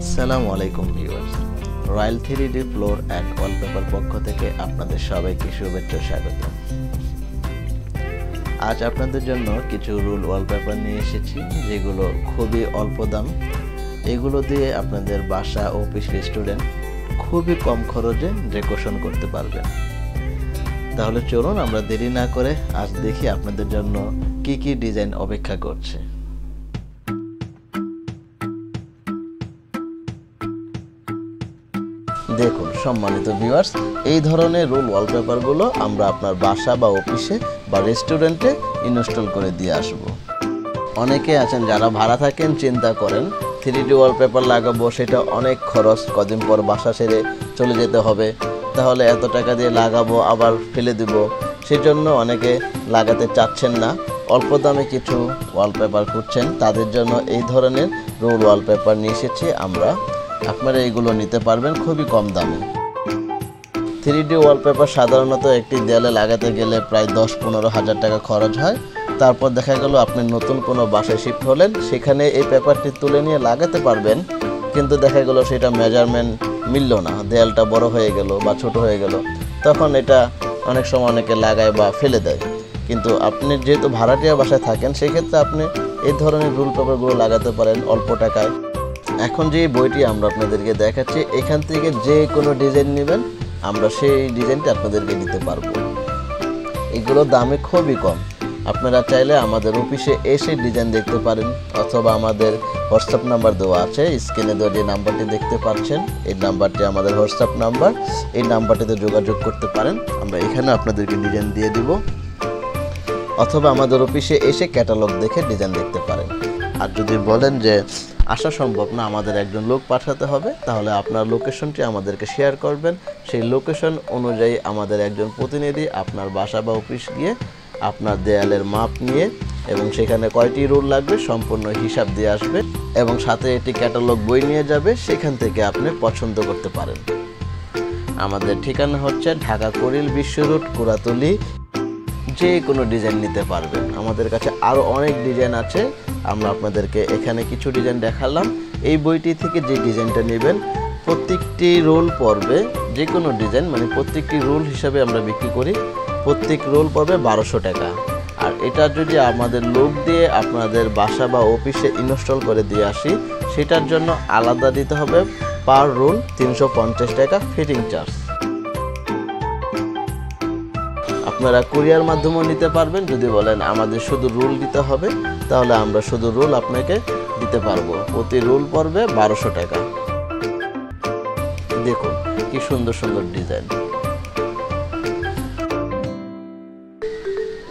আসসালামু আলাইকুম viewers, royal 3D floor and wallpaper পক্ষ থেকে আপনাদের সবাইকে শুভেচ্ছা স্বাগত। আজ আপনাদের জন্য কিছু রুল ওয়ালপেপার নিয়ে এসেছি যেগুলো খুবই অল্প দাম। এগুলো দিয়ে আপনাদের বাসা, অফিস, রেস্টুরেন্ট খুবই কম খরচে ডেকোরেশন করতে পারবেন। তাহলে চলুন আমরা দেরি না করে আজ দেখি আপনাদের জন্য কি কি ডিজাইন অপেক্ষা করছে। দেখুন সম্মানিত ভিউয়ার্স, এই ধরনের রোল ওয়ালপেপারগুলো আমরা আপনার বাসা বা অফিসে বা রেস্টুরেন্টে ইনস্টল করে দিয়ে আসব। অনেকে আছেন যারা ভাড়া থাকেন, চিন্তা করেন 3D ওয়ালপেপার লাগাবো, সেটা অনেক খরচ, কদিন পর বাসা ছেড়ে চলে যেতে হবে, তাহলে এত টাকা দিয়ে লাগাবো আবার ফেলে দিব, সেজন্য অনেকে লাগাতে চাচ্ছেন না। অল্প দামে কিছু ওয়ালপেপার খুঁজছেন, তাদের জন্য এই ধরনের রোল ওয়ালপেপার নিয়ে এসেছি আমরা। আপনারা এইগুলো নিতে পারবেন খুবই কম দামে। 3D ওয়ালপেপার সাধারণত একটি দেয়ালে লাগাতে গেলে প্রায় 10-15 হাজার টাকা খরচ হয়। তারপর দেখা গেল আপনি নতুন কোনো বাসায় শিফট হলেন, সেখানে এই পেপারটি তুলে নিয়ে লাগাতে পারবেন, কিন্তু দেখা গেল সেটা মেজারমেন্ট মিলল না, দেয়ালটা বড় হয়ে গেল বা ছোট হয়ে গেল, তখন এটা অনেক সময় অনেকে লাগায় বা ফেলে দেয়। কিন্তু আপনি যেহেতু ভাড়াটিয়া বাসায় থাকেন, সেক্ষেত্রে আপনি এই ধরনের রুল পেপারগুলো লাগাতে পারেন অল্প টাকায়। এখন যে বইটি আমরা আপনাদেরকে দেখাচ্ছি, এখান থেকে যে কোনো ডিজাইন নেবেন, আমরা সেই ডিজাইনটি আপনাদেরকে দিতে পারবো। এগুলো দামে খুবই কম। আপনারা চাইলে আমাদের অফিসে এসে ডিজাইন দেখতে পারেন, অথবা আমাদের হোয়াটসঅ্যাপ নাম্বার দেওয়া আছে, স্ক্রিনে দেওয়া যে নাম্বারটি দেখতে পাচ্ছেন, এই নাম্বারটি আমাদের হোয়াটসঅ্যাপ নাম্বার। এই নাম্বারটিতে যোগাযোগ করতে পারেন, আমরা এখানে আপনাদেরকে ডিজাইন দিয়ে দিব, অথবা আমাদের অফিসে এসে ক্যাটালগ দেখে ডিজাইন দেখতে পারেন। আর যদি বলেন যে আসা সম্ভব না, আমাদের একজন লোক পাঠাতে হবে, তাহলে আপনার লোকেশনটি আমাদেরকে শেয়ার করবেন। সেই লোকেশন অনুযায়ী আমাদের একজন প্রতিনিধি আপনার বাসা বা অফিস গিয়ে আপনার দেয়ালের মাপ নিয়ে এবং সেখানে কয়টি রুল লাগবে সম্পূর্ণ হিসাব দিয়ে আসবে, এবং সাথে একটি ক্যাটালগ বই নিয়ে যাবে, সেখান থেকে আপনি পছন্দ করতে পারেন। আমাদের ঠিকানা হচ্ছে ঢাকা কোরিল বিশ্ব রোড, কুড়াতলি। যে কোনো ডিজাইন নিতে পারবেন। আমাদের কাছে আরও অনেক ডিজাইন আছে, আমরা আপনাদেরকে এখানে কিছু ডিজাইন দেখালাম। এই বইটি থেকে যে ডিজাইনটা নেবেন, প্রত্যেকটি রোল পড়বে, যে কোনো ডিজাইন মানে প্রত্যেকটি রোল হিসাবে আমরা বিক্রি করি, প্রত্যেক রোল পড়বে 1200 টাকা। আর এটা যদি আমাদের লোক দিয়ে আপনাদের বাসা বা অফিসে ইনস্টল করে দিয়ে আসি, সেটার জন্য আলাদা দিতে হবে পার রোল 350 টাকা ফিটিং চার্জ। আপনারা কুরিয়ার মাধ্যমেও নিতে পারবেন। যদি বলেন আমাদের শুধু রোল দিতে হবে, তাহলে আমরা শুধু রোল আপনাকে দিতে পারবো। প্রতি রোল পড়বে 1200 টাকা। দেখুন কি সুন্দর সুন্দর ডিজাইন।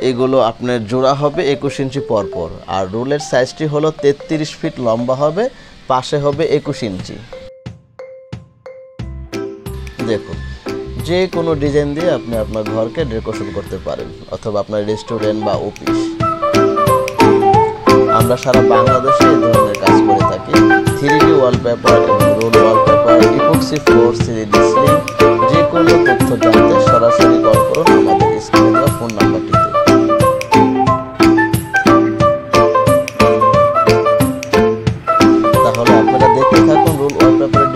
এগুলো আপনার জোড়া হবে 21 ইঞ্চি পরপর, আর রোলের সাইজটি হলো 33 ফিট লম্বা হবে, পাশে হবে 21 ইঞ্চি। দেখুন যে কোনো ডিজাইন দিয়ে আপনি আপনার ঘরকে ডেকোরেশন করতে পারেন, অথবা আপনার রেস্টুরেন্ট বা অফিস। আমরা সারা বাংলাদেশে এই ধরনের কাজ করে থাকি। 3D ওয়ালপেপার এবং roll wallpaper, epoxy floor, 3D sling, যে কোনো তথ্য জানতে সরাসরি কল করুন আমাদের স্ক্রিনে দেওয়া ফোন নাম্বারটিতে। তাহলে আপনারা দেখতে থাকুন রোল ওয়ালপেপারের